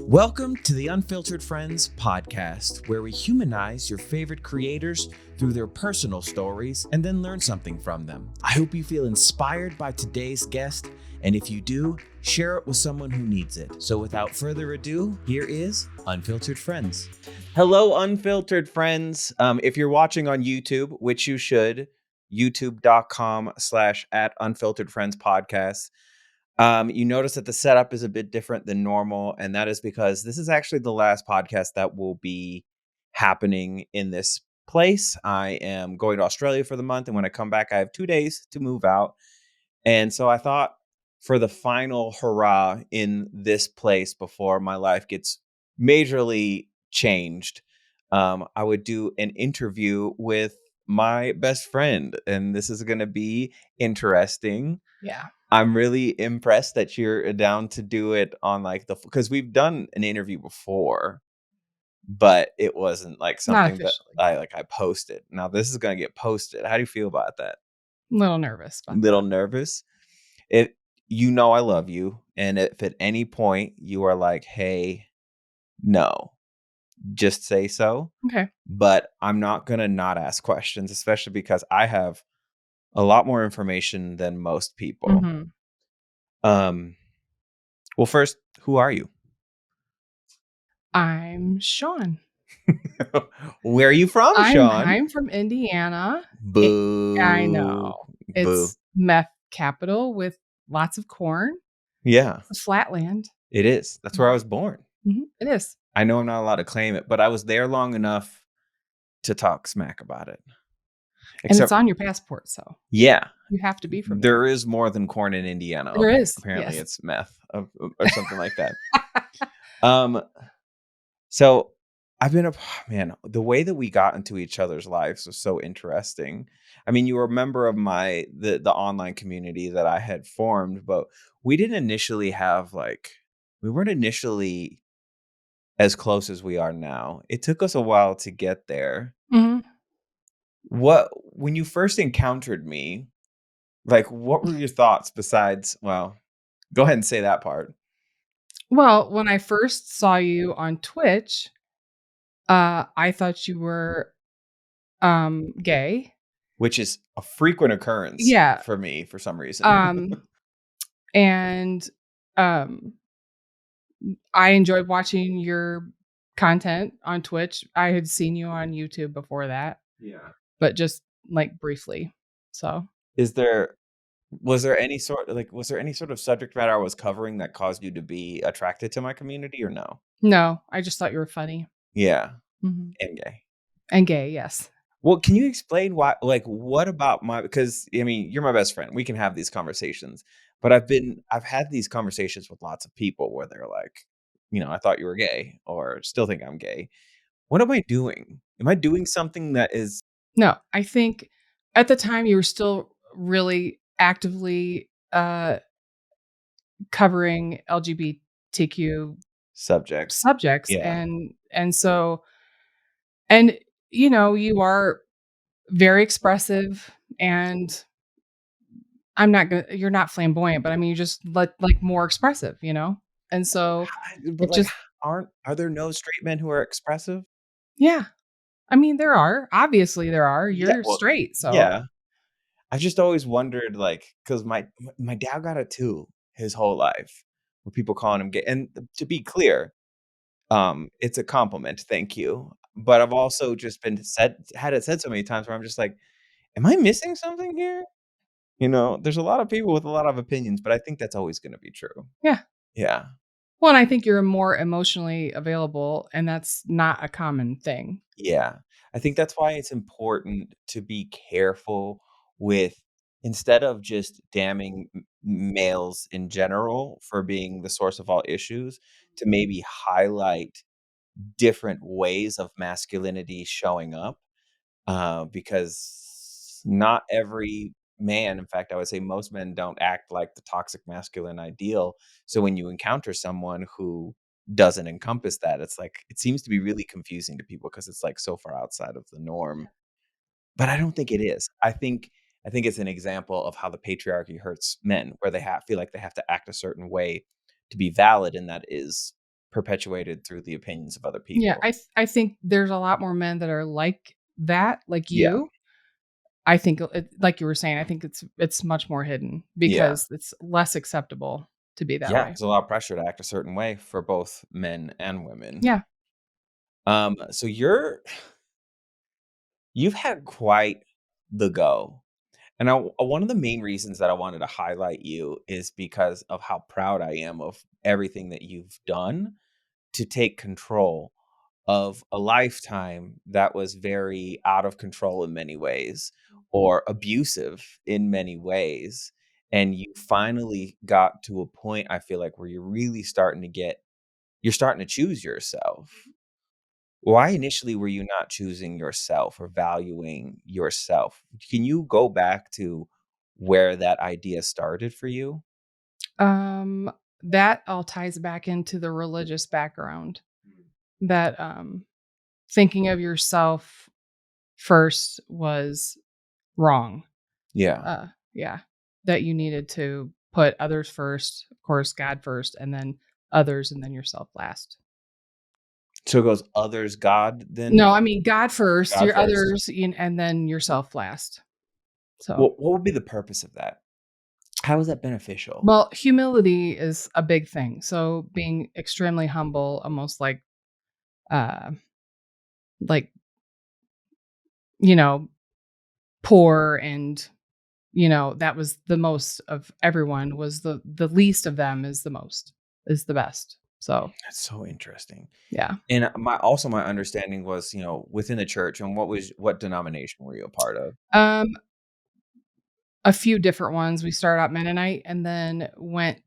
Welcome to the Unfiltered Friends podcast, where we humanize your favorite creators through their personal stories and then learn something from them. I hope you feel inspired by today's guest, and if you do, share it with someone who needs it. So without further ado, here is Unfiltered Friends. Hello, Unfiltered Friends. If you're watching on YouTube, which you should, youtube.com/@unfilteredfriendspodcast. You notice that the setup is a bit different than normal, and that is because this is actually the last podcast that will be happening in this place. I am going to Australia for the month, and when I come back, I have 2 days to move out. And so I thought for the final hurrah in this place before my life gets majorly changed, I would do an interview with my best friend, and this is going to be interesting. Yeah. I'm really impressed that you're down to do it on because we've done an interview before, but it wasn't like Not something that officially. I posted. Now this is going to get posted. How do you feel about that? A little nervous about Little that. nervous? I love you, and if at any point you are like, "Hey, no," just say so. Okay. But I'm not going to not ask questions, especially because I have a lot more information than most people. Mm-hmm. Well, first, who are you? I'm Shawn. Where are you from, Shawn? I'm from Indiana. Boo. I know. Boo. It's meth capital with lots of corn. Yeah, It's a flatland. it is. That's where I was born. Mm-hmm. It is. I know I'm not allowed to claim it, but I was there long enough to talk smack about it. And it's on your passport, so yeah, you have to be from there is more than corn in Indiana. There is. Apparently Yes. it's meth or something like that. So I've been the way that we got into each other's lives was so interesting. I mean, you were a member of the online community that I had formed, but we weren't initially as close as we are now. It took us a while to get there. Mm-hmm. When you first encountered me, what were your thoughts besides, well, go ahead and say that part. Well, when I first saw you on Twitch, I thought you were gay. Which is a frequent occurrence for me for some reason. And I enjoyed watching your content on Twitch. I had seen you on YouTube before that. Yeah. But just like briefly. So was there any sort of subject matter I was covering that caused you to be attracted to my community or no? No, I just thought you were funny. Yeah. Mm-hmm. And gay. And gay, yes. Well, can you explain what about because I mean, you're my best friend. We can have these conversations, but I've had these conversations with lots of people where they're like, I thought you were gay or still think I'm gay. What am I doing? Am I doing something that is... No, I think at the time you were still really actively covering LGBTQ subjects. Yeah. And so you are very expressive, and you're not flamboyant, but I mean, you're just like more expressive, And so But are there no straight men who are expressive? Yeah. I mean, obviously there are. Yeah, You're well, straight, so. yeah. I've just always wondered, because my dad got it too his whole life, with people calling him gay. And to be clear, it's a compliment, thank you. But I've also just had it said so many times where I'm just like, am I missing something here? There's a lot of people with a lot of opinions, but I think that's always going to be true. Yeah. Yeah. Well, and I think you're more emotionally available, and that's not a common thing. Yeah. I think that's why it's important to be careful with, instead of just damning males in general for being the source of all issues, to maybe highlight different ways of masculinity showing up, because not every man, in fact, I would say most men, don't act like the toxic masculine ideal. So when you encounter someone who doesn't encompass that, it's like, it seems to be really confusing to people because it's like so far outside of the norm. But I don't think it is. I think it's an example of how the patriarchy hurts men, where they feel like they have to act a certain way to be valid, and that is perpetuated through the opinions of other Yeah, people. I think there's a lot more men that are like that, like Yeah. you. I think like you were saying, I think it's much more hidden Yeah. because it's less acceptable to be that Yeah, way. there's a lot of pressure to act a certain way for both men and women. Yeah. So you've had quite the go. And one of the main reasons that I wanted to highlight you is because of how proud I am of everything that you've done to take control of a lifetime that was very out of control in many ways or abusive in many ways. And you finally got to a point, I feel like, where you're starting to choose yourself. Why initially were you not choosing yourself or valuing yourself? Can you go back to where that idea started for you? Um, that all ties back into the religious background that, thinking of yourself first was wrong. Yeah. Yeah, that you needed to put others first, of course, God first, and then others, and then yourself last. So it goes others, God, then No, I mean God first, God your first. others, and then yourself last. So, What would be the purpose of that? How is that beneficial? well, humility is a big thing. So being extremely humble, almost uh, like you know, poor and that was the most of everyone was the least of them is the most is the best. So That's so interesting. yeah. And my understanding was, within the church, and what denomination were you a part of? Um, a few different ones. We started out Mennonite and then went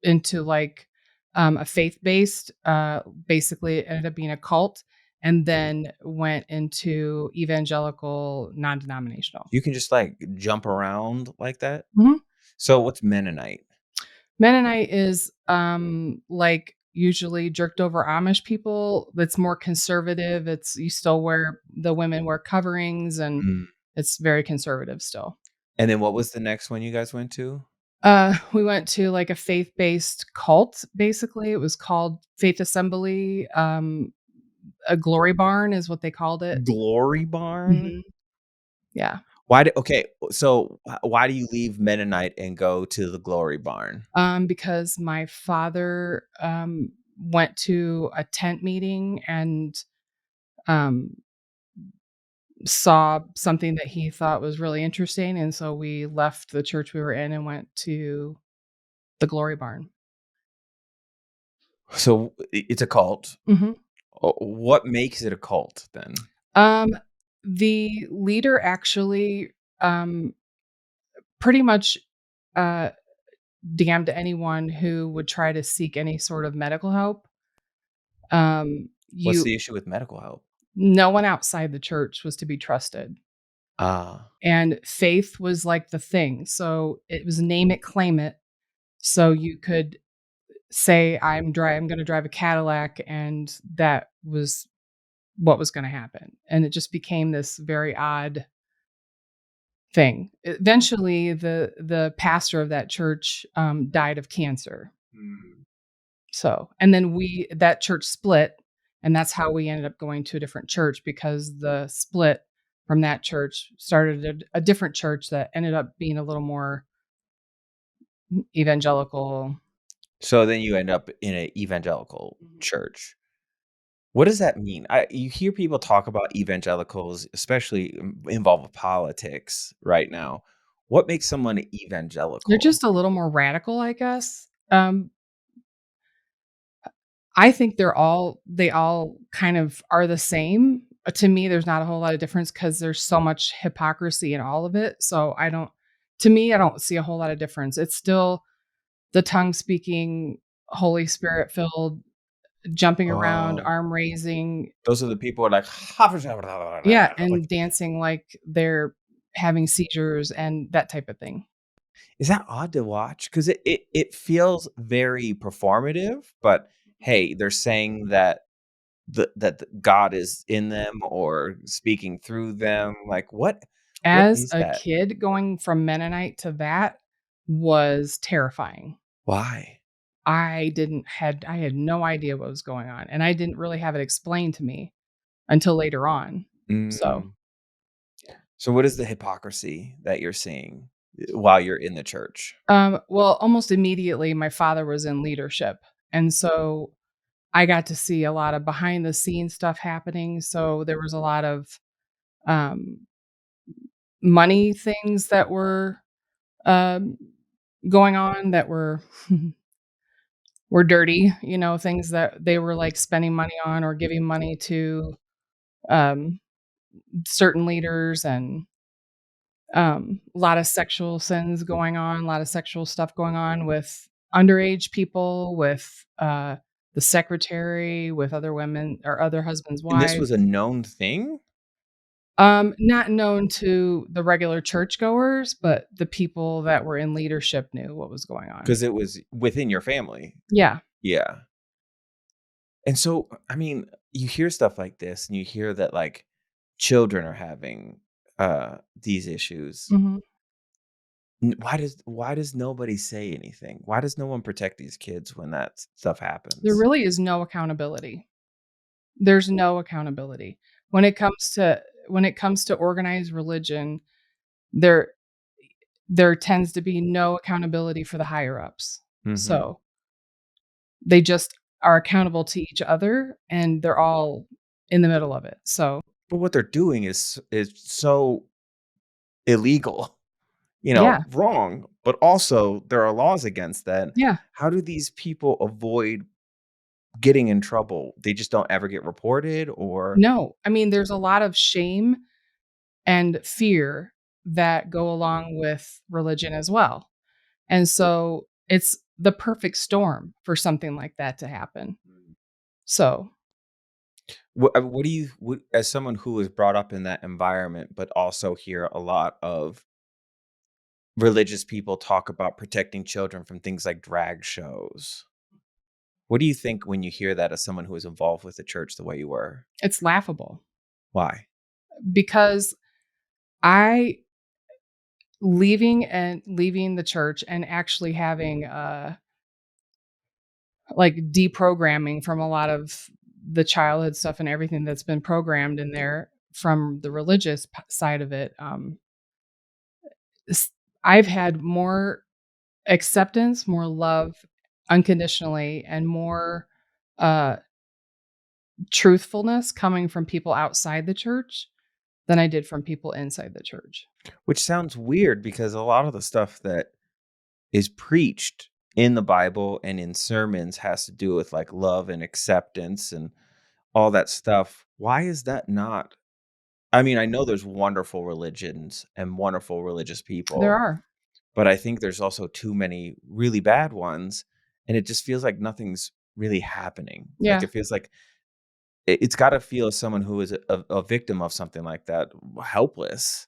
into a faith-based, basically it ended up being a cult, and then went into evangelical non-denominational. You can just like jump around like that. Mhm. So what's Mennonite? Mennonite is, like, usually jerked over Amish people. That's more conservative. It's you still wear the women wear coverings, and Mm. it's very conservative still. And then what was the next one you guys went to? We went to, like, a faith-based cult, basically. It was called Faith Assembly, a glory barn is what they called it. Glory Barn? Mhm. Yeah. Why do you leave Mennonite and go to the Glory Barn? Because my father, went to a tent meeting and, um, saw something that he thought was really interesting, and so we left the church we were in and went to the Glory Barn. So it's a cult. Mhm. What makes it a cult then? Um, the leader actually, um, pretty much, uh, damned anyone who would try to seek any sort of medical help. What's You the issue with medical help? No one outside the church was to be trusted, Ah. and faith was like the thing, so it was name it, claim it, so you could say, I'm gonna drive a Cadillac," and that was what was gonna happen, and it just became this very odd thing. Eventually, the pastor of that church, died of cancer. Mm. So and then that church split, and that's how we ended up going to a different church because the split from that church started a different church that ended up being a little more evangelical. So then you end up in an evangelical Mhm. church. What does that mean? You hear people talk about evangelicals, especially involved with politics right now. What makes someone They're evangelical? just a little more radical, I guess. I think they all kind of are the same. To me, there's not a whole lot of difference because there's so much hypocrisy in all of it. So I don't see a whole lot of difference. It's still the tongue speaking, Holy Spirit filled, jumping around, Oh, arm raising, those are the people who are like, yeah, like, and dancing like they're having seizures and that type of thing. is that odd to watch? Because it feels very performative, but hey, they're saying that God is in them or speaking through them. Like, what As is a that? kid, going from Mennonite to that was terrifying. Why? I had no idea what was going on, and I didn't really have it explained to me until later on. So, Mm. So what is the hypocrisy that you're seeing while you're in the church? well, almost immediately, my father was in leadership, and so I got to see a lot of behind the scenes stuff happening. So there was a lot of um, money things that were um, going on that were were dirty. You know, things that they were like spending money on or giving money to um, certain leaders, and a lot of sexual sins going on, a lot of sexual stuff going on with underage people, with the secretary, with other women or other husbands' And this wives. was a known thing? Not known to the regular churchgoers, but the people that were in leadership knew what was going on. Because it was within your family. Yeah. Yeah. And so, I mean, you hear stuff like this and you hear that like children are having these issues. Mhm. Why does nobody say anything? Why does no one protect these kids when that stuff There happens? really is no accountability. There's no accountability. When it comes to organized religion, there there tends to be no accountability for the higher ups. Mhm. So, they just are accountable to each other, and they're all in the middle of it. So, But what they're doing is so illegal, yeah. wrong, but also there are laws against that. Yeah. How do these people avoid getting in trouble? They just don't ever get reported or No. I mean, there's a lot of shame and fear that go along with religion as well. And so it's the perfect storm for something like that to happen. So, what do you as someone who was brought up in that environment, but also hear a lot of religious people talk about protecting children from things like drag shows. What do you think when you hear that as someone who is involved with the church the way you were? it's laughable Why? because I leaving the church and actually having like deprogramming from a lot of the childhood stuff and everything that's been programmed in there from the religious side of it. s- I've had more acceptance, more love unconditionally, and more uh, truthfulness coming from people outside the church than I did from people inside the church. Which sounds weird because a lot of the stuff that is preached in the Bible and in sermons has to do with like love and acceptance and all that stuff. Why is that not? I mean, I know there's wonderful religions and wonderful religious There people, are. but I think there's also too many really bad ones. And it just feels like nothing's really happening. Like Yeah. it feels like it's got to feel as someone who is a victim of something like that, helpless,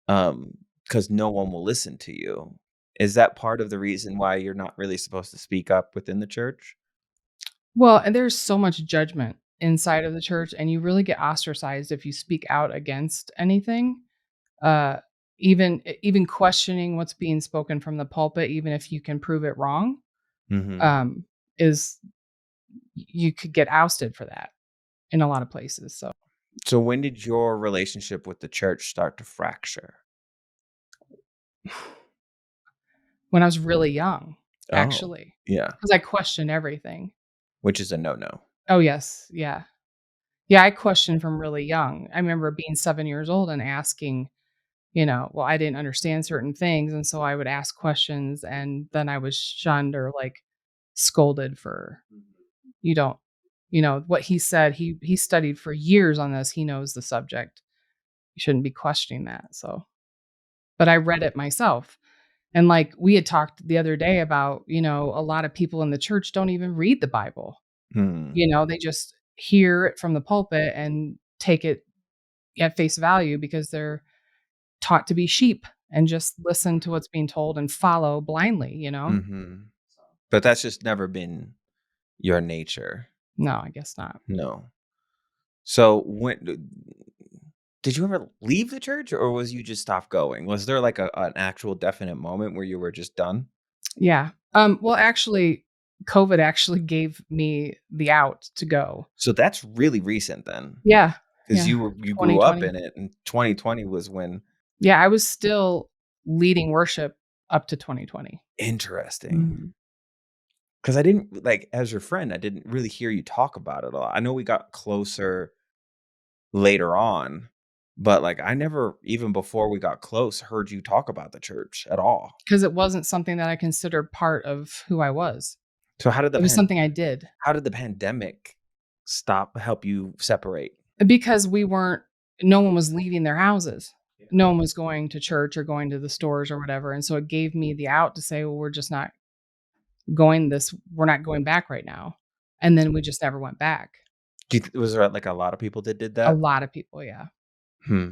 because no one will listen to you. Is that part of the reason why you're not really supposed to speak up within the church? Well, and there's so much judgment inside of the church, and you really get ostracized if you speak out against anything. Uh, even questioning what's being spoken from the pulpit, even if you can prove it wrong, Mhm. um, is you could get ousted for that in a lot of places. So So when did your relationship with the church start to fracture? when I was really young, Oh, actually, yeah, because I questioned everything. which is a no-no. Oh yes, yeah, yeah. I questioned from really young. I remember being 7 years old and asking, well, I didn't understand certain things, and so I would ask questions, and then I was shunned or like scolded for you don't, what he said. He studied for years on this. He knows the subject. You shouldn't be questioning that. So, but I read it myself. And like we had talked the other day about, a lot of people in the church don't even read the Bible. Hmm. They just hear it from the pulpit and take it at face value because they're taught to be sheep and just listen to what's being told and follow blindly. Mhm. But that's just never been your nature. No, I guess not. No. So when did you ever leave the church or was you just stop going? Was there like an actual definite moment where you were just done? Yeah. Well, actually, COVID actually gave me the out to go. So that's really recent then, Yeah, because yeah, you grew up 2020. in it, and 2020 was when. Yeah, I was still leading worship up to 2020. Interesting. Mhm. Because I didn't like, as your friend, I didn't really hear you talk about it a lot. I know we got closer later on, but, like, I never, even before we got close, heard you talk about the church at all. 'Cause it wasn't something that I considered part of who I was. So It was something I did. how did the pandemic help you separate? Because no one was leaving their houses. No one was going to church or going to the stores or whatever, and so it gave me the out to say, "Well, we're not going back right now." And then we just never went back. Was there, like, a lot of people that did A that? lot of people, yeah. Hmm.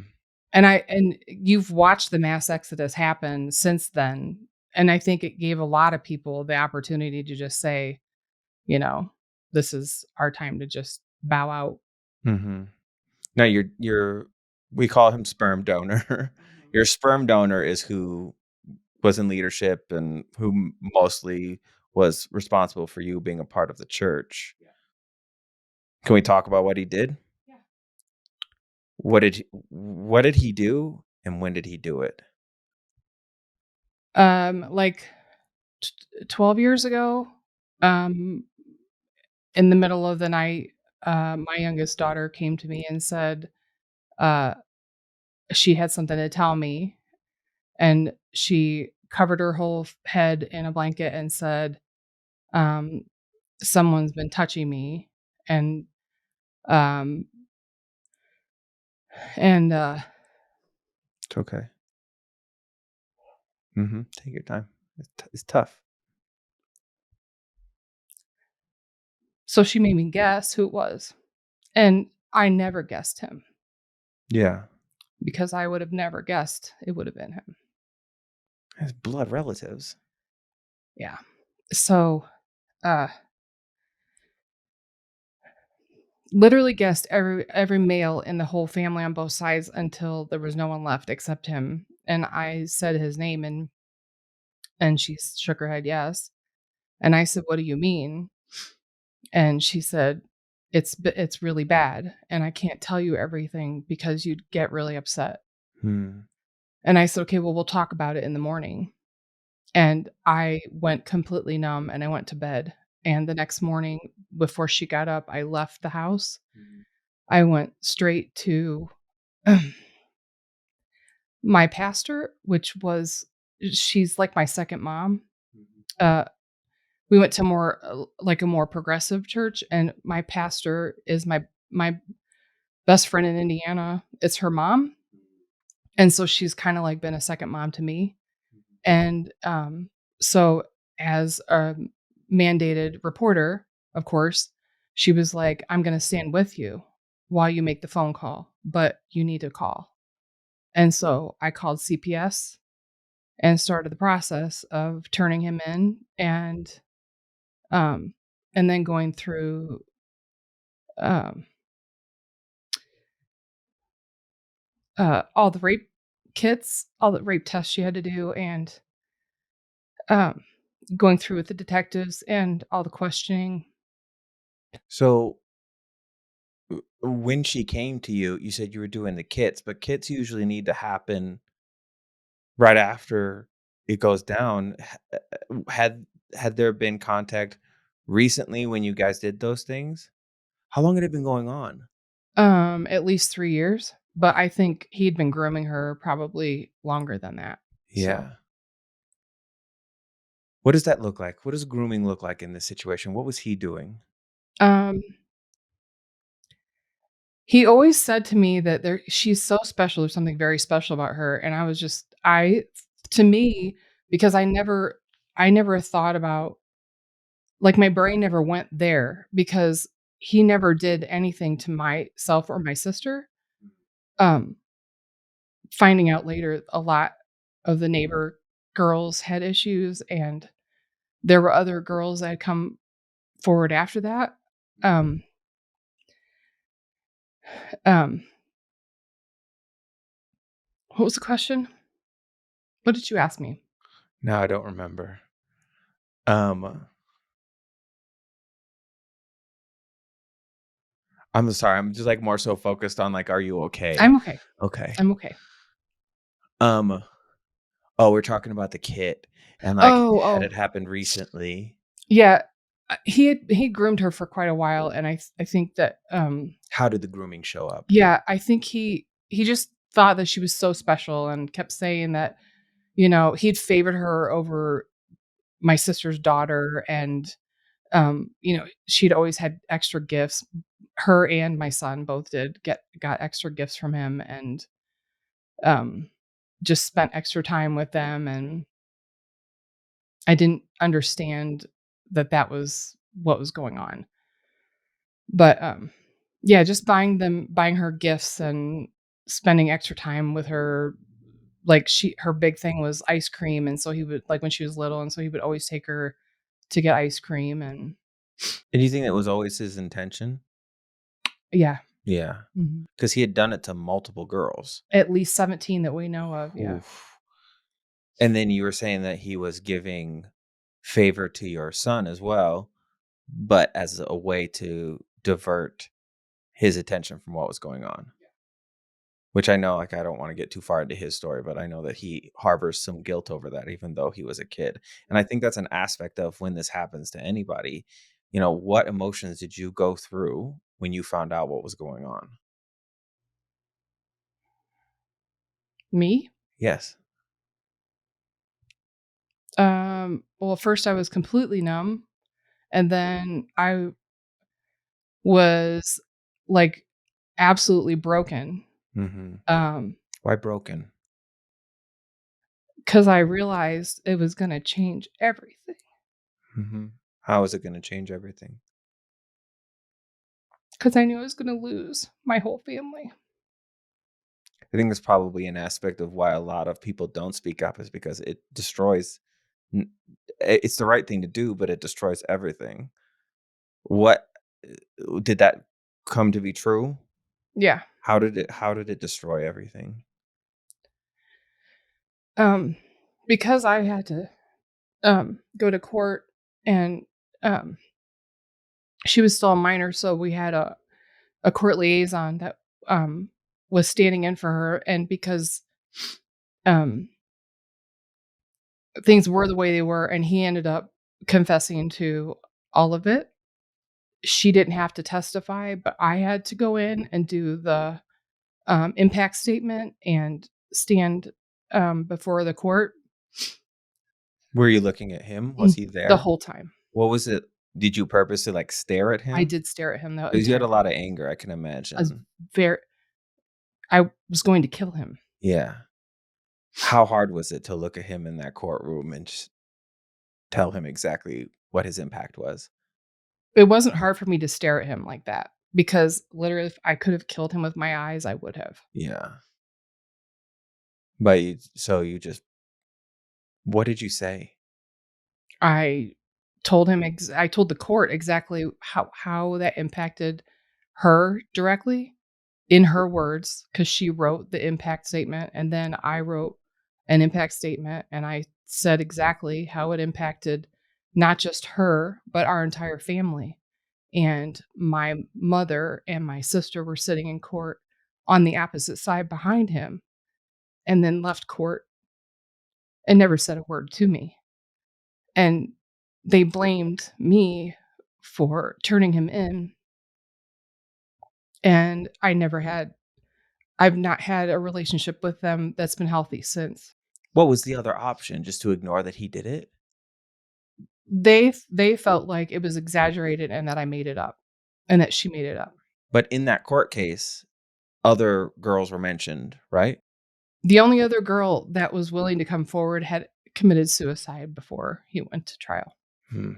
And you've watched the mass exodus happen since then, and I think it gave a lot of people the opportunity to just say, you know, "This is our time to just bow out." Mhm. Now your we call him sperm donor. Your sperm donor is who was in leadership and who mostly was responsible for you being a part of the church. Can we talk about what he did? Yeah. What did he do, and when did he do it? Like 12 years ago, um, in the middle of the night, my youngest daughter came to me and said, uh, she had something to tell me, and she covered her whole head in a blanket and said, um, "Someone's been touching me," and um, and It's okay. Take your time. It's tough. so she made me guess who it was, and I never guessed him Yeah. because I would have never guessed it would have been him. His blood relatives. Yeah. So, uh literally guessed every male in the whole family on both sides until there was no one left except him, and I said his name, and she shook her head, "Yes." And I said, "What do you mean?" And she said, It's really bad, and I can't tell you everything because you'd get really upset." Hmm. And I said, "Okay, well, we'll talk about it in the morning." And I went completely numb, and I went to bed, and the next morning, before she got up, I left the house. I went straight to my pastor, which was she's like my second mom. Uh, we went to like a more progressive church, and my pastor is my best friend in Indiana. It's her mom, and so she's kinda, like, been a second mom to me, and, so as a mandated reporter, of course, she was like, "I'm gonna stand with you while you make the phone call, but you need to call." And so I called CPS and started the process of turning him in um, and then going through, um, all the rape kits, all the rape tests she had to do, and, um, going through with the detectives and all the questioning. So when she came to you, you said you were doing the kits, but kits usually need to happen right after it goes down. Had there been contact recently when you guys did those things? How long had it been going on? At least 3 years, but I think he'd been grooming her probably longer than that, so, Yeah. What does that look like? What does grooming look like in this situation? What was he doing? um he always said to me that she's so special, there's something very special about her, and I was just I to me, because I never thought about like, my brain never went there because he never did anything to myself or my sister. Um, Finding out later, a lot of the neighbor girls had issues, and there were other girls that had come forward after that. Um, um, what was the question? What did you ask me? No, I don't remember. Um I'm sorry, I'm just, like, more so focused on, like, are you okay? I'm okay. Okay. I'm okay. Um, oh, we're talking about the kit, and, like, Oh, had oh, it happened recently? yeah. He groomed her for quite a while, and I think that, How did the grooming show up? yeah, I think he just thought that she was so special and kept saying that, he'd favored her over my sister's daughter and, she'd always had extra gifts. Her and my son both got extra gifts from him and, um, just spent extra time with them, and I didn't understand that that was what was going on. But, yeah, just buying her gifts and spending extra time with her, like, her big thing was ice cream, and so he would like, when she was little, and so he would always take her to get ice cream, and And do you think that was always his intention? yeah. Yeah, Mhm. because he had done it to multiple girls. At least 17 that we know of, yeah. Oof. And then you were saying that he was giving favor to your son as well, but as a way to divert his attention from what was going on. Which I know, like, I don't wanna get too far into his story, but I know that he harbors some guilt over that even though he was a kid. And I think that's an aspect of when this happens to anybody, what emotions did you go through when you found out what was going on? Me? Yes. Well, first I was completely numb, and then I was, like, absolutely broken, Mhm. um, Why broken? 'cause I realized it was gonna change everything. Mhm. How is it gonna change everything? 'Cause I knew I was gonna lose my whole family. I think that's probably an aspect of why a lot of people don't speak up is because it destroys n it's the right thing to do, but it destroys everything. What did that come to be true? Yeah. How did it destroy everything? Um, because I had to, go to court and, um, she was still a minor, so we had a court liaison that, um, was standing in for her, and because, um, things were the way they were and he ended up confessing to all of it, she didn't have to testify, but I had to go in and do the, impact statement and stand, before the court. Were you looking at him? Was he The there? whole time. What was it? Did you purposely, like, stare at I him? did stare at him the Because you had entire a time. lot of anger, I can I was imagine. very I was going to kill him. Yeah. How hard was it to look at him in that courtroom and just tell him exactly what his impact was? It wasn't hard for me to stare at him like that because literally if I could have killed him with my eyes, I would have. Yeah. But you just what did you say? I I told the court exactly how that impacted her directly in her words, because she wrote the impact statement, and then I wrote an impact statement, and I said exactly how it impacted not just her, but our entire family. And my mother and my sister were sitting in court on the opposite side behind him, and then left court and never said a word to me. And they blamed me for turning him in, and I've not had a relationship with them that's been healthy since. What was the other option? Just to ignore that he did it? They felt like it was exaggerated and that I made it up, and that she made it up. But in that court case, other girls were mentioned, right? The only other girl that was willing to come forward had committed suicide before he went to trial.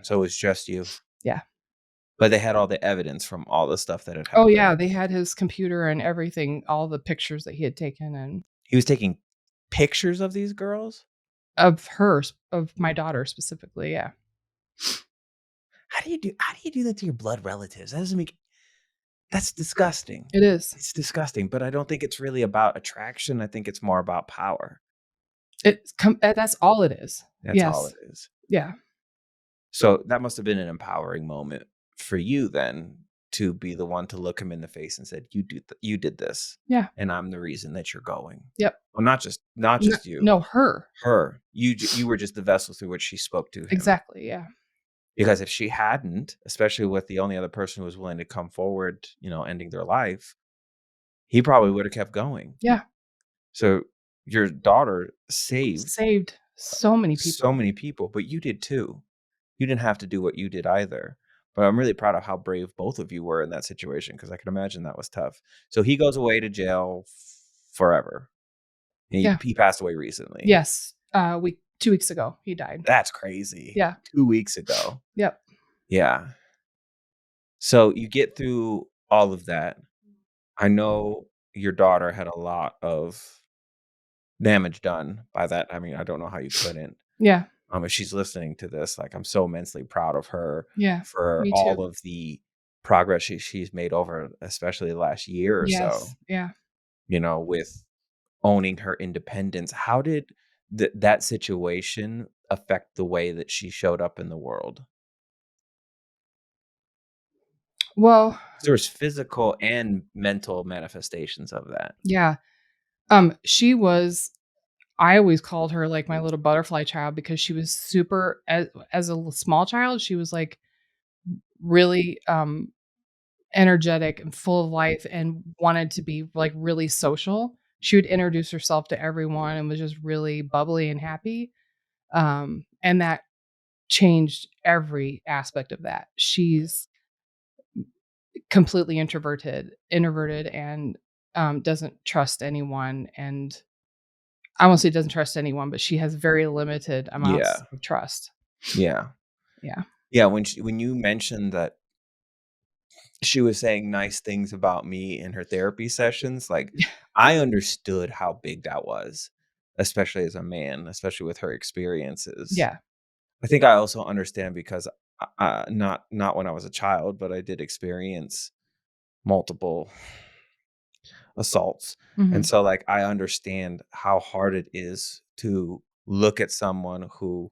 So it was just you. Yeah. But they had all the evidence from all the stuff that had Oh, happened. yeah, they had his computer and everything, all the pictures that he had taken and He was taking pictures of these girls? of my daughter specifically, yeah. How do you do that to your blood relatives? That doesn't make That's disgusting. It is. It's disgusting, but I don't think it's really about attraction, I think it's more about power. That's all it is. That's all Yes. it is. Yeah. So, that must have been an empowering moment for you then to be the one to look him in the face and said, you did this, Yeah. and I'm the reason that you're going." Yep. Well, not No, just you, no, her. her. You were just the vessel through which she spoke to him. Exactly, yeah. Because if she hadn't, especially with the only other person who was willing to come forward, ending their life, he probably would have kept going. Yeah. So your daughter saved Saved so many so people. many people, but you did too. You didn't have to do what you did either. But I'm really proud of how brave both of you were in that situation because I can imagine that was tough. So he goes away to jail forever. He Yeah. he passed away recently. Yes. 2 weeks ago, he died. That's crazy. Yeah. 2 weeks ago. Yep. Yeah. So you get through all of that. I know your daughter had a lot of damage done by that. I mean, I don't know how you couldn't. Yeah. If she's listening to this, like, I'm so immensely proud of her Yeah. for Me too. all of the progress she's made over, especially the last year or so, Yes. Yeah. with owning her independence. How did that situation affect the way that she showed up in the world? Well, 'Cause there was physical and mental manifestations of that. yeah. She was I always called her, like, my little butterfly child because she was super as a small child, she was, like, really, energetic and full of life and wanted to be, like, really social. She would introduce herself to everyone and was just really bubbly and happy, and that changed every aspect of that. She's completely introverted and, doesn't trust anyone, and I won't say doesn't trust anyone, but she has very limited amounts Yeah. of trust. Yeah. Yeah. Yeah, when you mentioned that she was saying nice things about me in her therapy sessions, like, I understood how big that was, especially as a man, especially with her experiences. Yeah. I think I also understand because, not when I was a child, but I did experience multiple assaults, and Mhm. so, like, I understand how hard it is to look at someone who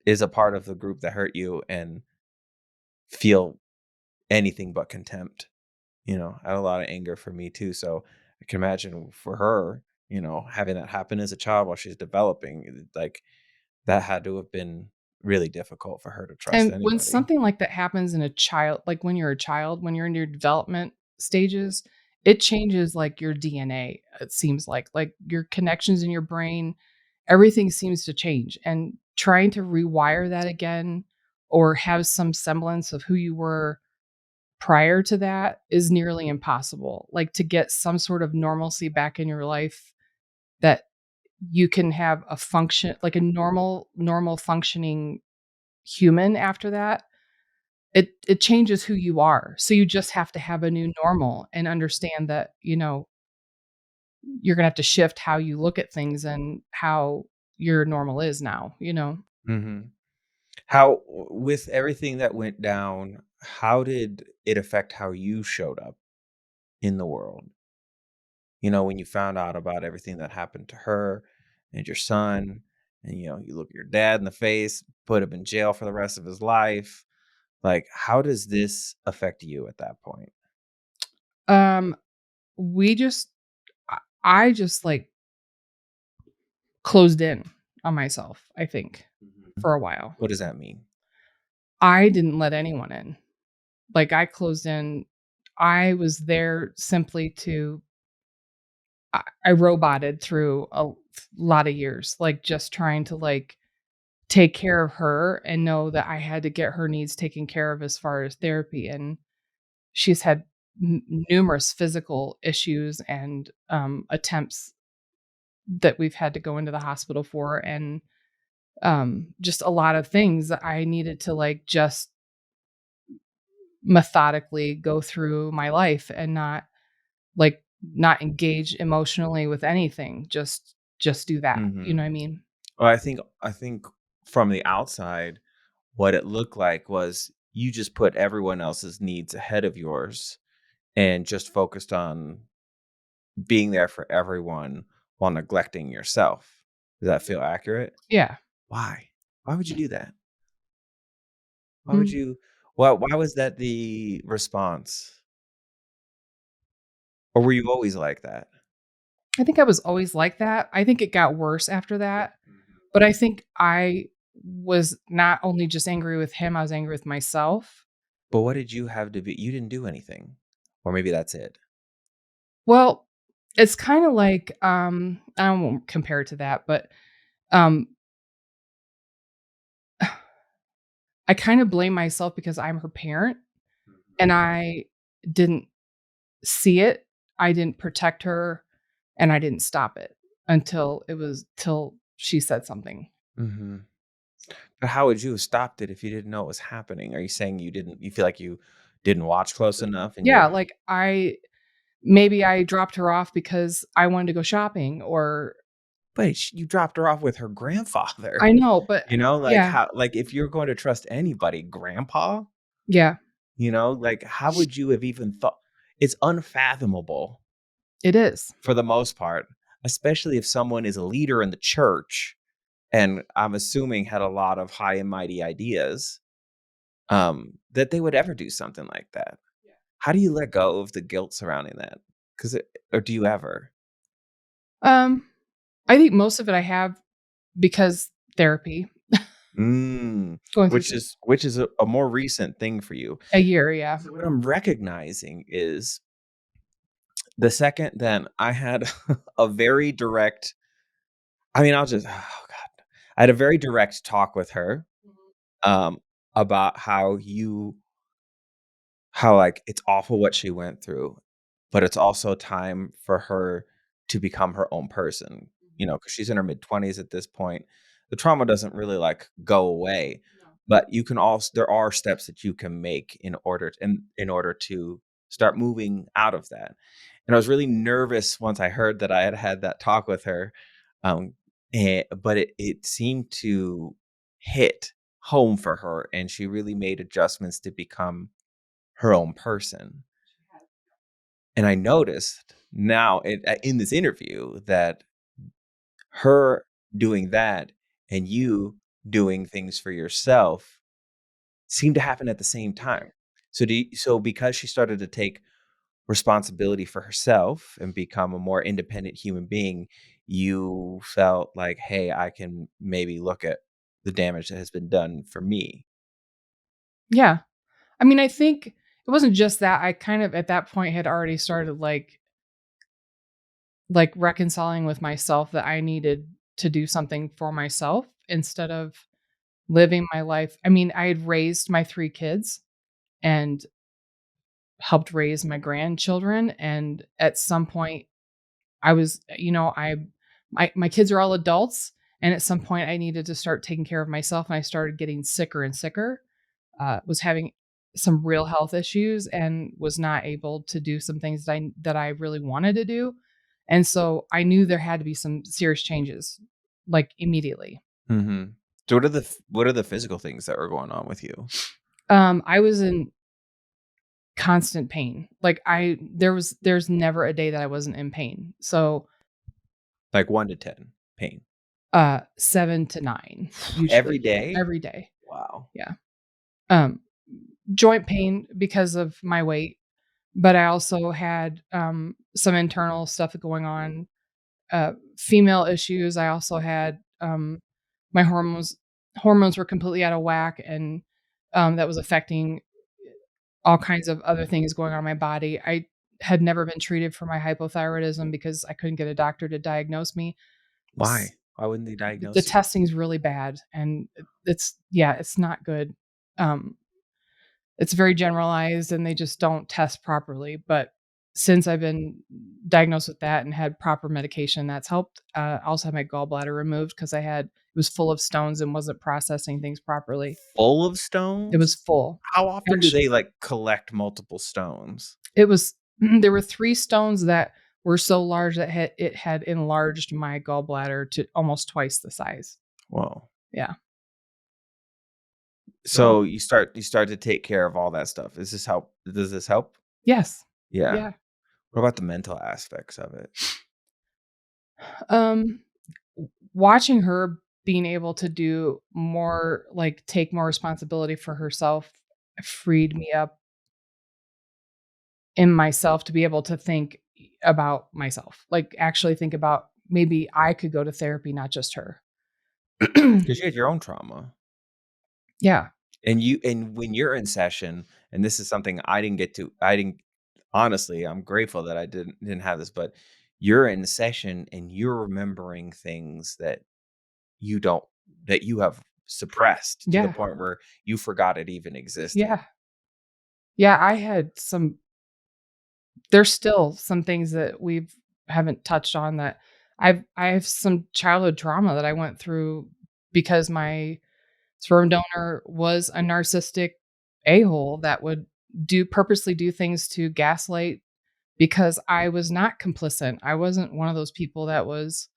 is a part of the group that hurt you and feel anything but contempt. I had a lot of anger for me too. So I can imagine for her, having that happen as a child while she's developing, like that had to have been really difficult for her to trust And when anybody. something like that happens in a child like, when you're a child, when you're in your development stages, it changes, like, your DNA, it seems like, your connections in your brain, everything seems to change, and trying to rewire that again or have some semblance of who you were prior to that is nearly impossible. Like, to get some sort of normalcy back in your life that you can have a function like, a normal functioning human after that, it changes who you are. So you just have to have a new normal and understand that, you're gonna have to shift how you look at things and how your normal is now, you know? hmm How, with everything that went down, how did it affect how you showed up in the world? When you found out about everything that happened to her and your son, and you look your dad in the face, put him in jail for the rest of his life. Like, how does this affect you at that point? Um, we just I just, like, closed in on myself, I think, Mhm. for a while. What does that mean? I didn't let anyone in. Like, I closed in. I was there simply to I roboted through a lot of years, like, just trying to, like, take care of her and know that I had to get her needs taken care of as far as therapy, and she's had numerous physical issues and, attempts that we've had to go into the hospital for, and, just a lot of things that I needed to, like, just methodically go through my life and not engage emotionally with anything, just do that, you know Mhm. what I mean? Well, I think from the outside, what it looked like was you just put everyone else's needs ahead of yours and just focused on being there for everyone while neglecting yourself. Does that feel accurate? Yeah. Why? Why would you do that? Why would Mm. you? Why was that the response? Or were you always like that? I think I was always like that. I think it got worse after that, Mhm. but I think I was not only just angry with him, I was angry with myself. But what did you have to be you didn't do anything. Or maybe that's it. Well, it's kinda like, I won't compare it to that, but, um, I kinda blame myself because I'm her parent, and I didn't see it, I didn't protect her, and I didn't stop it until it was till she said something. Mhm. But how would you have stopped it if you didn't know it was happening? Are you saying you feel like you didn't watch close enough and Yeah, you're like, maybe I dropped her off because I wanted to go shopping or but you dropped her off with her grandfather. I know, but You know, like, yeah, how like, if you're going to trust anybody, grandpa? yeah, You know, like, how would you have even thought it's unfathomable it is. for the most part, especially if someone is a leader in the church, and I'm assuming had a lot of high and mighty ideas, that they would ever do something like that. How do you let go of the guilt surrounding that? 'Cause it or do you ever? Um, I think most of it I have because therapy, Mm, going through th which is a more recent thing for you. a year, yeah. So what I'm recognizing is the second that I had a very direct I mean, I'll just oh god. I had a very direct talk with her, Mhm. um, about how, like, it's awful what she went through, but it's also time for her to become her own person, you Mhm. know, because she's in her mid-20s at this point. The trauma doesn't really, like, go away, No. but you can also there are steps that you can make in order to start moving out of that, and I was really nervous once I heard that I had had that talk with her, um, but it seemed to hit home for her, and she really made adjustments to become her own person. And I noticed now in this interview that her doing that and you doing things for yourself seem to happen at the same time. So because she started to take responsibility for herself and become a more independent human being, you felt like, "Hey, I can maybe look at the damage that has been done for me." Yeah. I mean, I think it wasn't just that, I kind of at that point had already started, reconciling with myself that I needed to do something for myself instead of living my life. I mean, I had raised my 3 kids and helped raise my grandchildren, and at some point, I was my kids are all adults, and at some point, I needed to start taking care of myself, and I started getting sicker and sicker, was having some real health issues and was not able to do some things that I really wanted to do, and so I knew there had to be some serious changes, like, immediately. Mhm. So what are the physical things that were going on with you? I was in constant pain. Like, there's never a day that I wasn't in pain. So, Like 1 to 10, pain. 7 to 9 Every usually, day? every day. Wow. Yeah. Um, joint pain because of my weight, but I also had, some internal stuff going on, female issues. I also had, my hormones were completely out of whack, and, that was affecting all kinds of other things going on in my body. I had never been treated for my hypothyroidism because I couldn't get a doctor to diagnose me. S Why? Why wouldn't they the diagnose you? testing's really bad, and it's not good. Um, it's very generalized, and they just don't test properly, but since I've been diagnosed with that and had proper medication, that's helped. I also had my gallbladder removed because it was full of stones and wasn't processing things properly. Full of It was stones? full. How often do Actu they, like, collect multiple stones? It was there were 3 stones that were so large that it had enlarged my gallbladder to almost twice the size. Whoa. Yeah. So you start to take care of all that stuff. Does this help? Yes. Yeah. Yeah. What about the mental aspects of it? Um, watching her being able to do more, like, take more responsibility for herself, freed me up in myself to be able to think about myself, like, actually think about maybe I could go to therapy, not just her. Because you had your own trauma. Yeah. And when you're in session, and this is something I didn't honestly, I'm grateful that I didn't have this, but you're in session and you're remembering things you don't that you have suppressed to the Yeah. point where you forgot it even existed. Yeah. Yeah, I had some there's still some things that we've haven't touched on that I have some childhood trauma that I went through because my sperm donor was a narcissistic a-hole that would purposely do things to gaslight because I was not complicit. I wasn't one of those people that was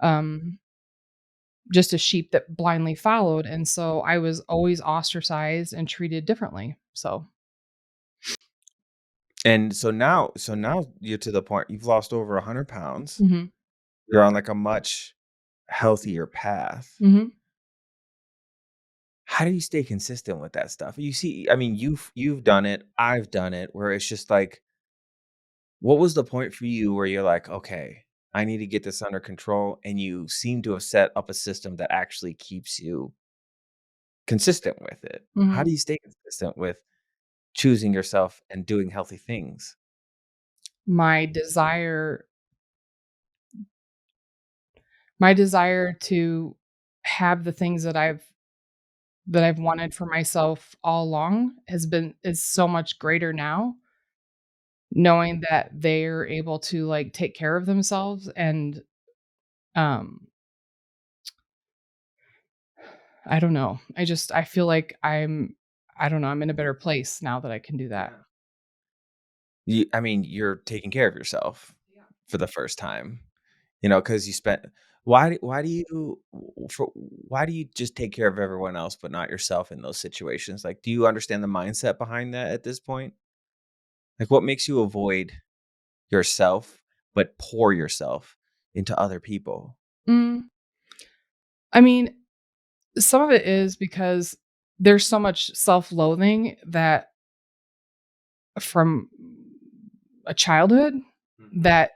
um just a sheep that blindly followed, and so I was always ostracized and treated differently. So, And so now you're to the point you've lost over 100 pounds. mhm, You're on like a much healthier path. mhm. How do you stay consistent with that stuff? You see, I mean, you've done it, I've done it, where it's just like, what was the point for you where you're like, okay, I need to get this under control, and you seem to have set up a system that actually keeps you consistent with it. How Mhm. do you stay consistent with choosing yourself and doing healthy things? My desire my desire to have the things that I've wanted for myself all along is so much greater now, knowing that they're able to, like, take care of themselves and, um, I don't know. I feel like I don't know, I'm in a better place now that I can do that. Yeah. I mean, you're taking care of yourself Yeah. for the first time, you know, because you spent why do you why do you just take care of everyone else but not yourself in those situations? Like, do you understand the mindset behind that at this point? Like, what makes you avoid yourself but pour yourself into other people? Mm, I mean, some of it is because there's so much self-loathing that from a childhood Mhm. that,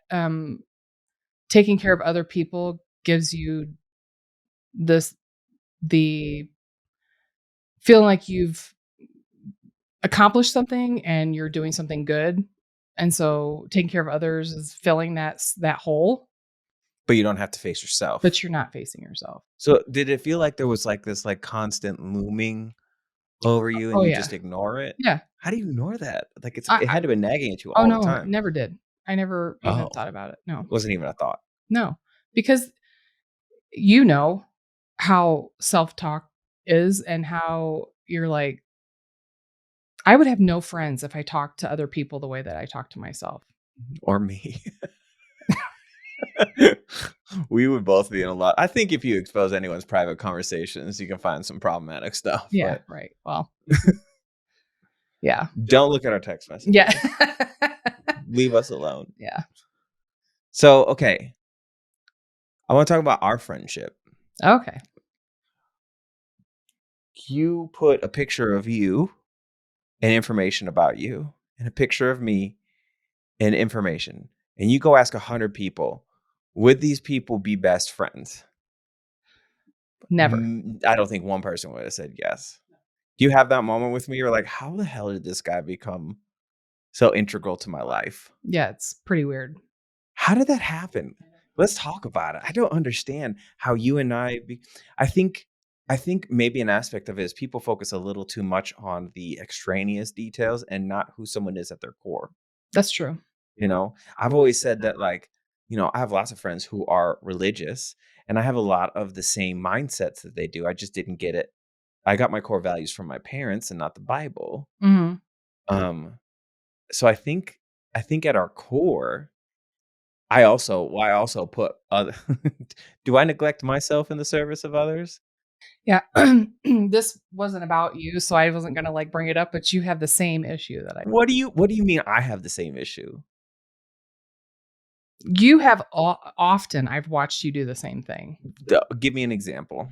taking care of other people gives you this the feeling like you've accomplished something and you're doing something good, and so taking care of others is filling that hole, But you don't have to face yourself. but you're not facing yourself. So, did it feel like there was, like, this, like, constant looming over you and Oh, you yeah. just ignore it? Yeah. How do you ignore that? Like, it I had to be nagging at you Oh, all the no, time. never did. I never even Oh, thought about it. No. wasn't even a thought. No. Because you know how self-talk is and how you're like, I would have no friends if I talked to other people the way that I talk to myself. Or me. We would both be in a lot I think if you expose anyone's private conversations, you can find some problematic stuff, Yeah, but right. Well, yeah. don't look at our text Yeah. messages. Leave us alone. Yeah. So, okay, I wanna talk about our friendship. Okay. You put a picture of you and information about you, and a picture of me and information, and you go ask 100 people, would these people be best friends? Never. I don't think one person would have said yes. Do you have that moment with me? You're like, "How the hell did this guy become so integral to my life? Yeah, it's pretty weird. How did that happen? Let's talk about it." I don't understand how you and I think I think maybe an aspect of it is people focus a little too much on the extraneous details and not who someone is at their core. That's true. You know, I've always said that, like, you know, I have lots of friends who are religious and I have a lot of the same mindsets that they do. I just didn't get it. I got my core values from my parents and not the Bible. Mhm. Um, so I think at our core, I also put other do I neglect myself in the service of others? Yeah. This wasn't about you, so I wasn't gonna, like, bring it up, but you have the same issue that I What do you mean I have the same issue? you have often I've watched you do the same thing. Give me an example.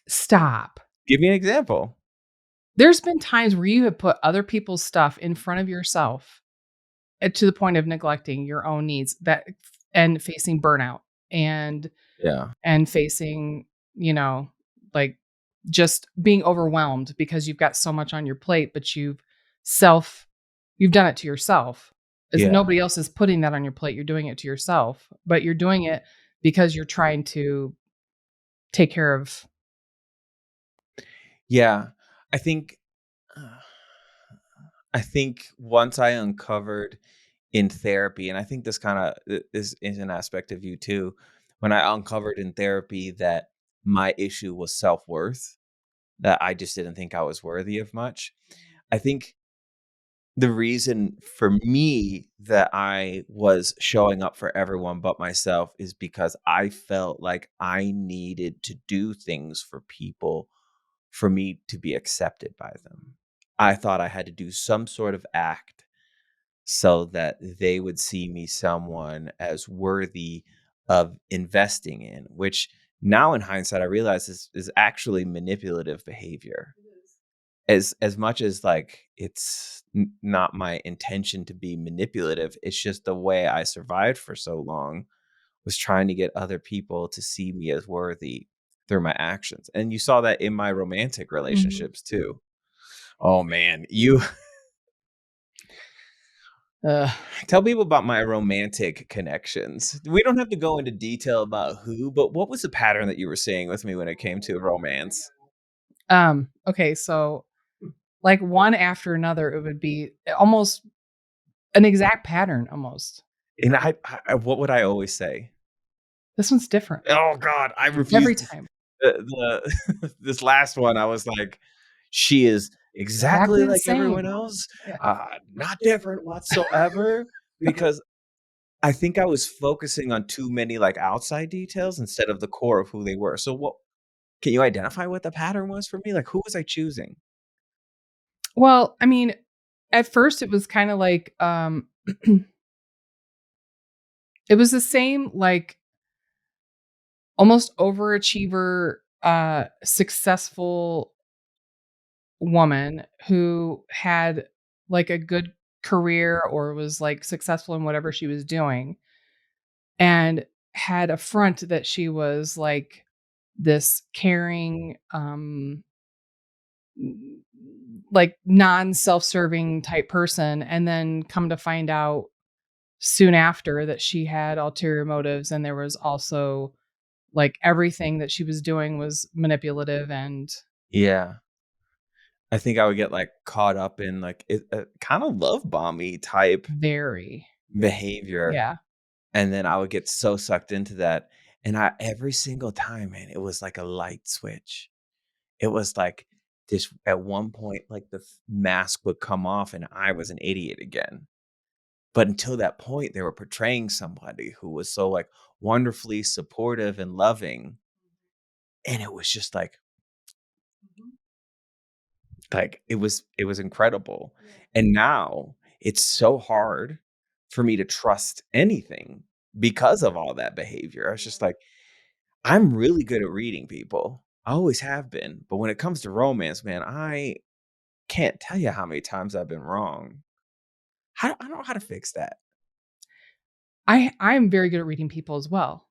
Stop. Give me an example. There's been times where you have put other people's stuff in front of yourself, to the point of neglecting your own needs, that and facing burnout, and Yeah. facing, you know, like, just being overwhelmed because you've got so much on your plate, but self you've done it to yourself. As Yeah. nobody else is putting that on your plate, you're doing it to yourself, but you're doing it because you're trying to take care of. Yeah. I think uh, I think once I uncovered in therapy, and I think this kind of is an aspect of you too, when I uncovered in therapy that my issue was self-worth, that I just didn't think I was worthy of much. I think the reason for me that I was showing up for everyone but myself is because I felt like I needed to do things for people for me to be accepted by them. I thought I had to do some sort of act so that they would see me someone as worthy of investing in, which now in hindsight I realize is actually manipulative behavior. As much as like it's not my intention to be manipulative, it's just the way I survived for so long was trying to get other people to see me as worthy through my actions. And you saw that in my romantic Mhm. relationships too. Oh man, you Ugh. tell people about my romantic connections. We don't have to go into detail about who, but what was the pattern that you were seeing with me when it came to romance? Okay, so, like, one after another, it would be almost an exact pattern almost. And what would I always say? This one's different Oh god, I every refused to time. this last one, I was like, "She is exactly Exactly the like everyone same. else, Yeah. not different whatsoever," because I think I was focusing on too many, like, outside details instead of the core of who they were. So what can you identify what the pattern was for me? Like, who was I choosing? Well, I mean, at first it was kinda like, it was the same, like, almost overachiever, successful woman who had, like, a good career or was, like, successful in whatever she was doing, and had a front that she was, like, this caring, like, non-self-serving type person, and then come to find out soon after that she had ulterior motives, and there was also, like, everything that she was doing was manipulative and Yeah. I think I would get, like, caught up in, like, kinda love bomby type very. behavior, Yeah. and then I would get so sucked into that, and I every single time, man, it was like a light switch. It was like this at one point, like, the mask would come off and I was an idiot again. But until that point, they were portraying somebody who was so, like, wonderfully supportive and loving, and it was just it was incredible. And now it's so hard for me to trust anything because of all that behavior. It's just like, I'm really good at reading people. I always have been, but when it comes to romance, man, I can't tell you how many times I've been wrong. I don't know how to fix that. I'm very good at reading people as well,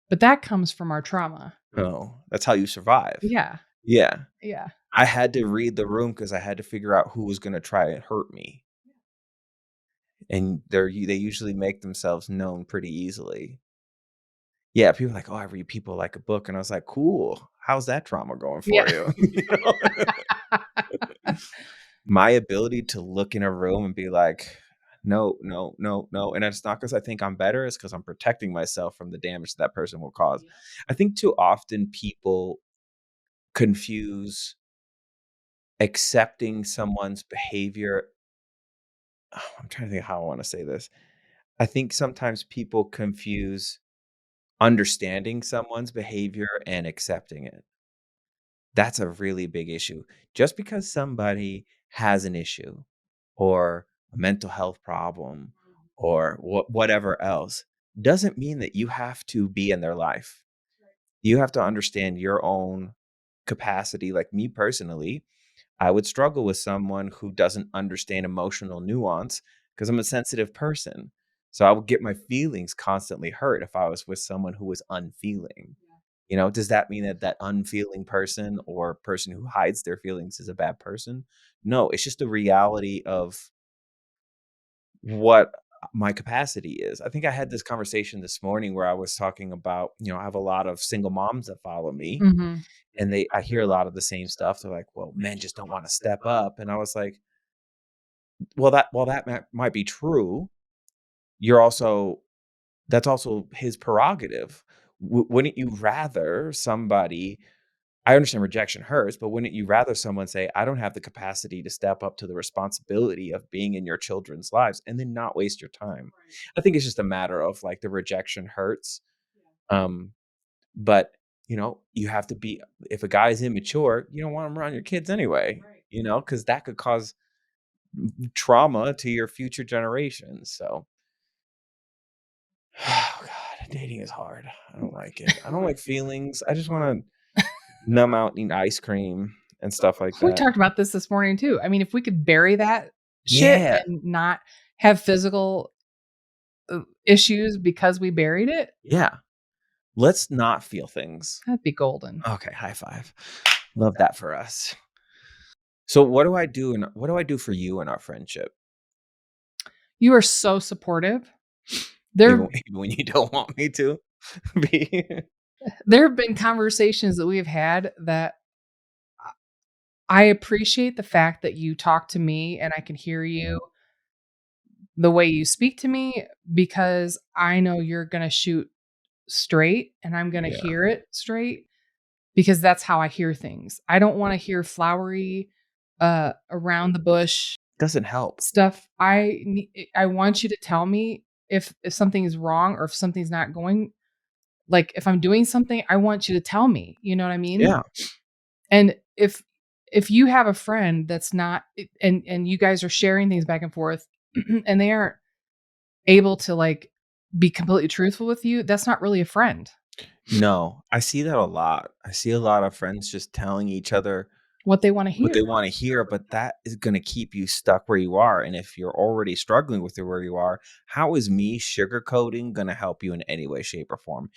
but that comes from our trauma. Oh, that's how you survive. Yeah. Yeah. Yeah. I had to read the room because I had to figure out who was gonna try and hurt me, and they usually make themselves known pretty easily. Yeah, people are like, "Oh, I read people like a book," and I was like, "Cool. How's that trauma going Yeah. for you?" You know? My ability to look in a room and be like, "No, no, no, no," and it's not because I think I'm better, it's because 'cause I'm protecting myself from the damage that person will cause. I think too often people confuse accepting someone's behavior. I'm trying to think how I wanna say this. I think sometimes people confuse understanding someone's behavior and accepting it. That's a really big issue. Just because somebody has an issue or a mental health problem or whatever else doesn't mean that you have to be in their life. You have to understand your own capacity. Like me personally, I would struggle with someone who doesn't understand emotional nuance because I'm a sensitive person. So I would get my feelings constantly hurt if I was with someone who was unfeeling. Does that mean that that unfeeling person or person who hides their feelings is a bad person? No, it's just a reality of what my capacity is. I think I had this conversation this morning where I was talking about, I have a lot of single moms that follow me, Mhm. and I hear a lot of the same stuff. They're like, "Well, men just don't want to step up." And I was like, "Well, that might be true. You're also That's also his prerogative. Wouldn't you rather somebody I understand rejection hurts, but wouldn't you rather someone say, "I don't have the capacity to step up to the responsibility of being in your children's lives," and then not waste your time? I think it's just a matter of, like, the rejection hurts, um, but, you have to be if a guy is immature, you don't want him around your kids anyway, because that could cause trauma to your future generations, so oh god, dating is hard. I don't like it. I don't like feelings. I just wanna numb out and eat ice cream and stuff like We that. talked about this morning too. I mean, if we could bury that shit Yeah, and not have physical, issues because we buried it, yeah. Let's not feel things. that'd be golden. Okay, high five. Love that for us. So what do I do for you in our friendship? You are so supportive. There Even when you don't want me to be? there have been conversations that we have had that I appreciate the fact that you talk to me and I can hear you the way you speak to me because I know you're gonna shoot straight and I'm gonna Yeah, hear it straight because that's how I hear things. I don't wanna hear flowery, around the bush doesn't help. stuff. I want you to tell me if something is wrong or if something's not going like, if I'm doing something, I want you to tell me, you know what I mean? Yeah. And if you have a friend that's not and you guys are sharing things back and forth and they aren't able to, like, be completely truthful with you, that's not really a friend. No, I see that a lot. I see a lot of friends just telling each other What they wanna what hear. they wanna hear, but that is gonna keep you stuck where you are, and if you're already struggling with where you are, how is me sugarcoating gonna help you in any way, shape, or form?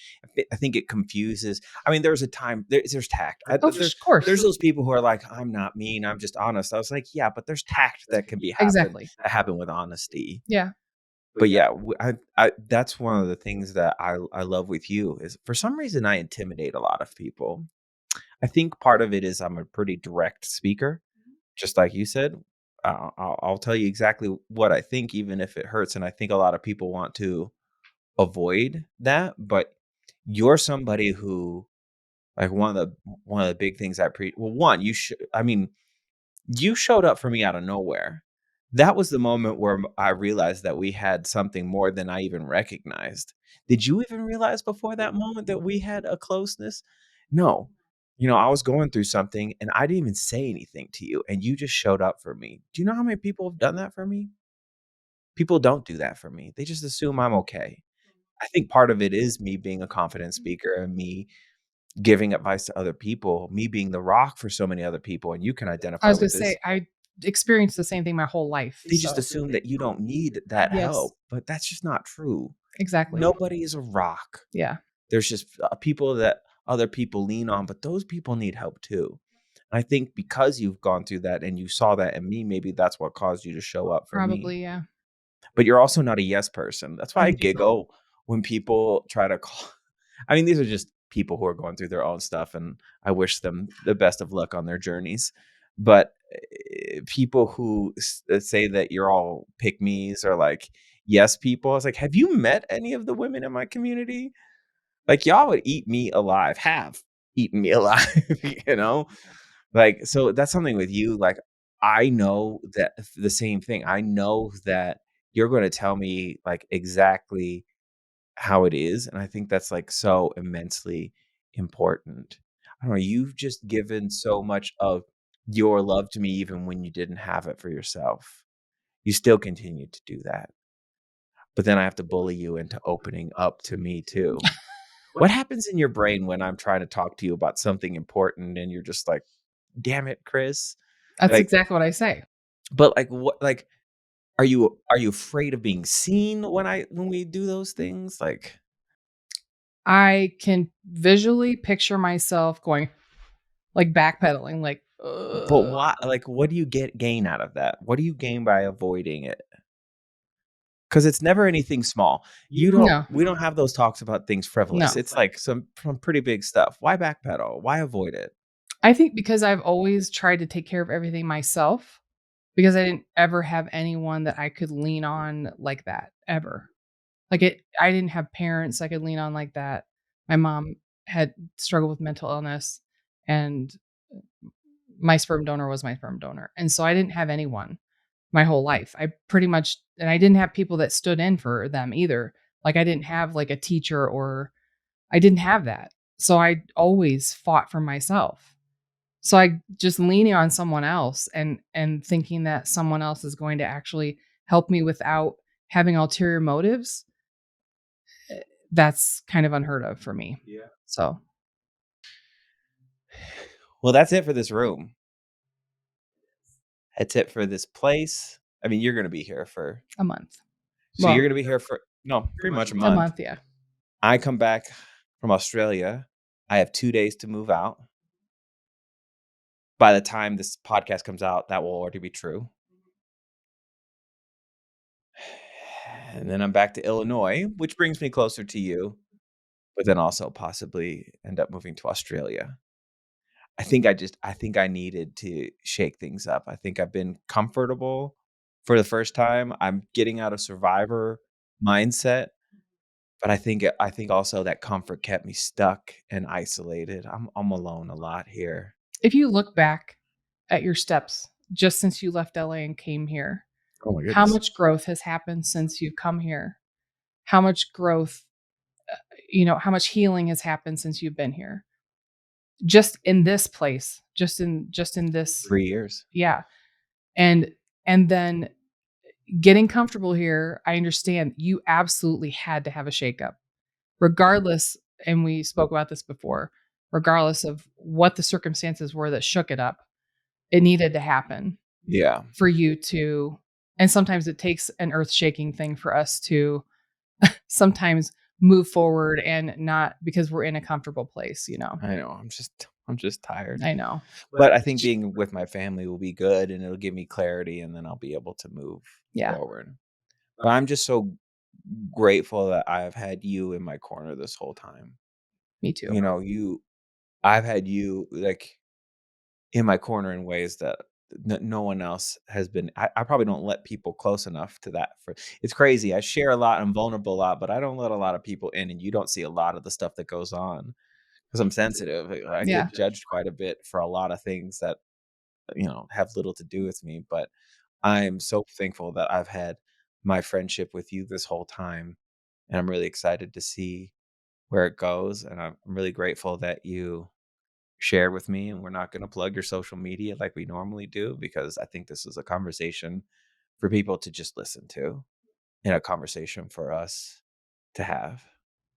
I think it confuses. I mean, there's a time there's tact. Of course. There's those people who are like, "I'm not mean, I'm just honest." I was like, "Yeah, but there's tact Exactly. that happen with honesty." Yeah. But yeah, I that's one of the things that I love with you is for some reason I intimidate a lot of people. I think part of it is I'm a pretty direct speaker, just like you said. I'll tell you exactly what I think, even if it hurts. And I think a lot of people want to avoid that. But you're somebody who, like, one of the big things well, one, I mean, you showed up for me out of nowhere. That was the moment where I realized that we had something more than I even recognized. Did you even realize before that moment that we had a closeness? No. I was going through something and I didn't even say anything to you and you just showed up for me. Do you know how many people have done that for me? People don't do that for me. They just assume I'm okay. I think part of it is me being a confident speaker and me giving advice to other people, me being the rock for so many other people, and you can I identify was gonna with say, this. I experienced the same thing my whole life, They just so assume that you don't need that yes, help, but that's just not true. exactly. Nobody is a rock. Yeah, There's just people that other people lean on, but those people need help too. I think because you've gone through that and you saw that in me, maybe that's what caused you to show up for me. probably, yeah. But you're also not a yes person. That's why I giggle when people try to call. I mean, these are just people who are going through their own stuff, and I wish them the best of luck on their journeys. But people who say that you're all pick me's or like yes people, I was like, have you met any of the women in my community? Like, y'all would eat me alive, have eaten me alive, you know? Like, so that's something with you. Like, I know that the same thing. I know that you're going to tell me like exactly how it is. And I think that's like so immensely important. I don't know. You've just given so much of your love to me, even when you didn't have it for yourself. You still continue to do that. But then I have to bully you into opening up to me too. What happens in your brain when I'm trying to talk to you about something important and you're just like, damn it, Chris? That's Like, exactly what I say. but, like, what like, are you afraid of being seen when we do those things? Like, I can visually picture myself going like backpedaling, like, but why like, what do you gain out of that? What do you gain by avoiding it? Because it's never anything small. No, We don't have those talks about things frivolous. no. It's like some pretty big stuff. Why backpedal? Why avoid it? I think because I've always tried to take care of everything myself, because I didn't ever have anyone that I could lean on like that, ever. I didn't have parents I could lean on like that. My mom had struggled with mental illness, and my sperm donor was my sperm donor, and so I didn't have anyone my whole life. I pretty much and I didn't have people that stood in for them either. Like, I didn't have, like, a teacher, or I didn't have that. So I always fought for myself. So I just leaning on someone else and thinking that someone else is going to actually help me without having ulterior motives, that's kind of unheard of for me. Yeah. So, Well, that's it for this room. That's it for this place. I mean, you're gonna be here for a month. so you're Well, gonna be here for no, pretty much a a month. month, yeah. I come back from Australia. I have 2 days to move out. By the time this podcast comes out, that will already be true. And then I'm back to Illinois, which brings me closer to you, but then also possibly end up moving to Australia. I think I needed to shake things up. I think I've been comfortable for the first time. I'm getting out of survivor mindset, but I think also that comfort kept me stuck and isolated. I'm alone a lot here. If you look back at your steps just since you left LA and came here, Oh my how goodness. much growth has happened since you've come here? How much growth, how much healing has happened since you've been here? Just in this place, just in this. 3 years. Yeah. And then getting comfortable here, I understand you absolutely had to have a shakeup. Regardless, and we spoke about this before, regardless of what the circumstances were that shook it up, it needed to happen Yeah, for you to. And sometimes it takes an earth-shaking thing for us to sometimes move forward, and not because we're in a comfortable place. I know. I'm just tired. I know. But I think being with my family will be good and it'll give me clarity and then I'll be able to move Yeah, forward. But I'm just so grateful that I've had you in my corner this whole time. me too. You know, I've had you like in my corner in ways that no one else has been. I probably don't let people close enough to that. For it's crazy. I share a lot. I'm vulnerable a lot, but I don't let a lot of people in, and you don't see a lot of the stuff that goes on because I'm sensitive. I Yeah. get judged quite a bit for a lot of things that have little to do with me. But I'm so thankful that I've had my friendship with you this whole time, and I'm really excited to see where it goes. And I'm really grateful that you shared with me. And we're not going to plug your social media like we normally do because I think this is a conversation for people to just listen to and a conversation for us to have.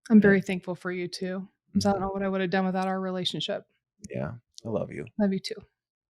I'm And very thankful for you too. 'Cause I don't mhm, know what I would have done without our relationship. yeah, I love you. Love you too.